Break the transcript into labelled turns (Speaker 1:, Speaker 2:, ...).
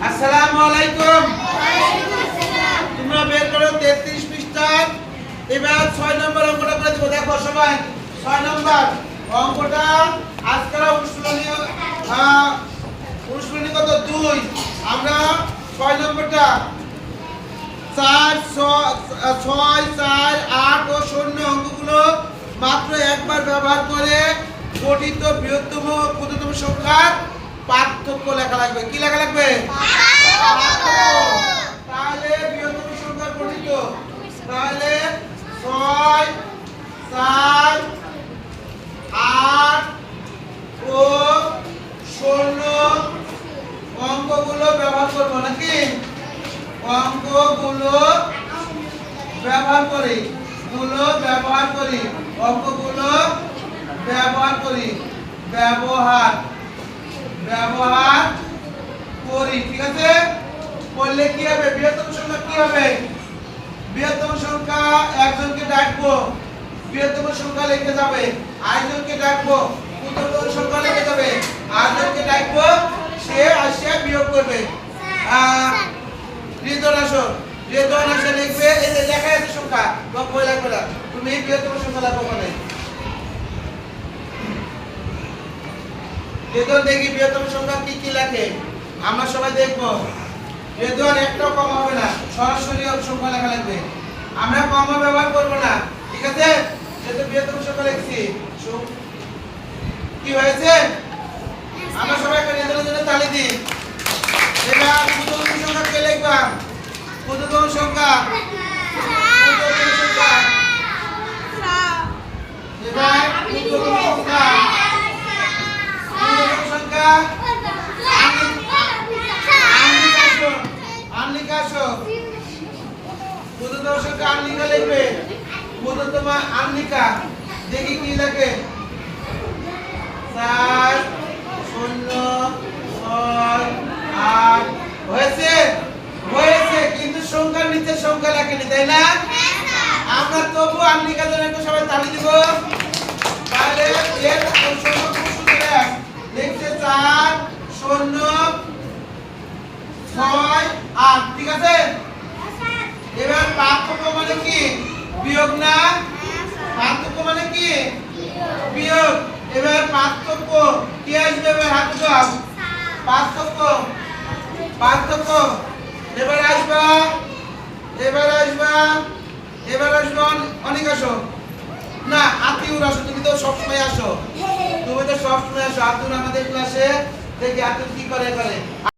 Speaker 1: আসসালামু আলাইকুম। তোমরা বের করো 33 পৃষ্ঠা। এবার 6 নম্বর অঙ্কটা করে দেব। দেখো সবাই 6 নম্বর অঙ্কটা আজকের অনুশীলনী কত 2। আমরা 6 নম্বরটা 4 6 4 8 ও 0 অঙ্কগুলো মাত্র একবার ব্যবহার করে গঠিত বৃহত্তম ও ক্ষুদ্রতম সংখ্যার পার্থক্য লেখা লাগবে। কি লেখা লাগবে? তাহলে বৃহত্তম সংখ্যা গঠিত, তাহলে 6 4 8 ও 16 অঙ্কগুলো ব্যবহার করব নাকি? অঙ্কগুলো ব্যবহার করি, অঙ্কগুলো ব্যবহার করি, ব্যবহার করি। ঠিক আছে? করলে কি হবে? বৃহত্তম সংখ্যা কি হবে? বৃহত্তম সংখ্যা একজনকে ডাকবো, বৃহত্তম সংখ্যা লিখে যাবে। আরেকজনকে ডাকবো, ক্ষুদ্রতম সংখ্যা লিখে যাবে। আরেকজনকে ডাকবো, সে আসে বিয়োগ করবে। রেজন আসে লিখবে। এই যে লেখা আছে সংখ্যা, বই লাগবে না, তুমি বৃহত্তম সংখ্যা লাগবে মানে। রেজন দেখি বৃহত্তম সংখ্যা কি কি লেখে, আমরা সবাই দেখবো। রেজন একটাও কম হবে না, সরাসরি সংখ্যা লেখা লাগবে। আমরা কম ব্যবহার করব না, ঠিক আছে? যেহেতু বৃহত্তম সংখ্যা লিখছি, কি হয়েছে? আমরা সবাই একটা রেজনের জন্য তালি দিই। এবার ক্ষুদ্রতম সংখ্যা কে লিখবা? ক্ষুদ্রতম সংখ্যা এবার ক্ষুদ্রতম সংখ্যা আনলিখা আসো। ক্ষুদ্রতম সংখ্যা আনলিখা লিখবে। ক্ষুদ্রতম আনলিখা দেখি কি লেখে। 4 0 6 8 হয়েছে কিন্তু সংখ্যার নিচে সংখ্যা লেখেনি, তাই না? আমরা তবু আনলিখা জন্য একটু সবাই তালি দিব। তাহলে এর সংখ্যা খুব সুন্দর লিখছে 4 0 6 8। ঠিক আছে? এবার পার্থক্য মানে কি? বিয়োগ না? পার্থক্য মানে কি? বিয়োগ। এবার পার্থক্য কি আসবে? এবার হাত দাও। পার্থক্য এবার আসবা অনেক আসো না, আতিউর আসো। তুমি তো সবসময় আসো, আতিউর আমাদের ক্লাসে। দেখি আতিউর কি করে।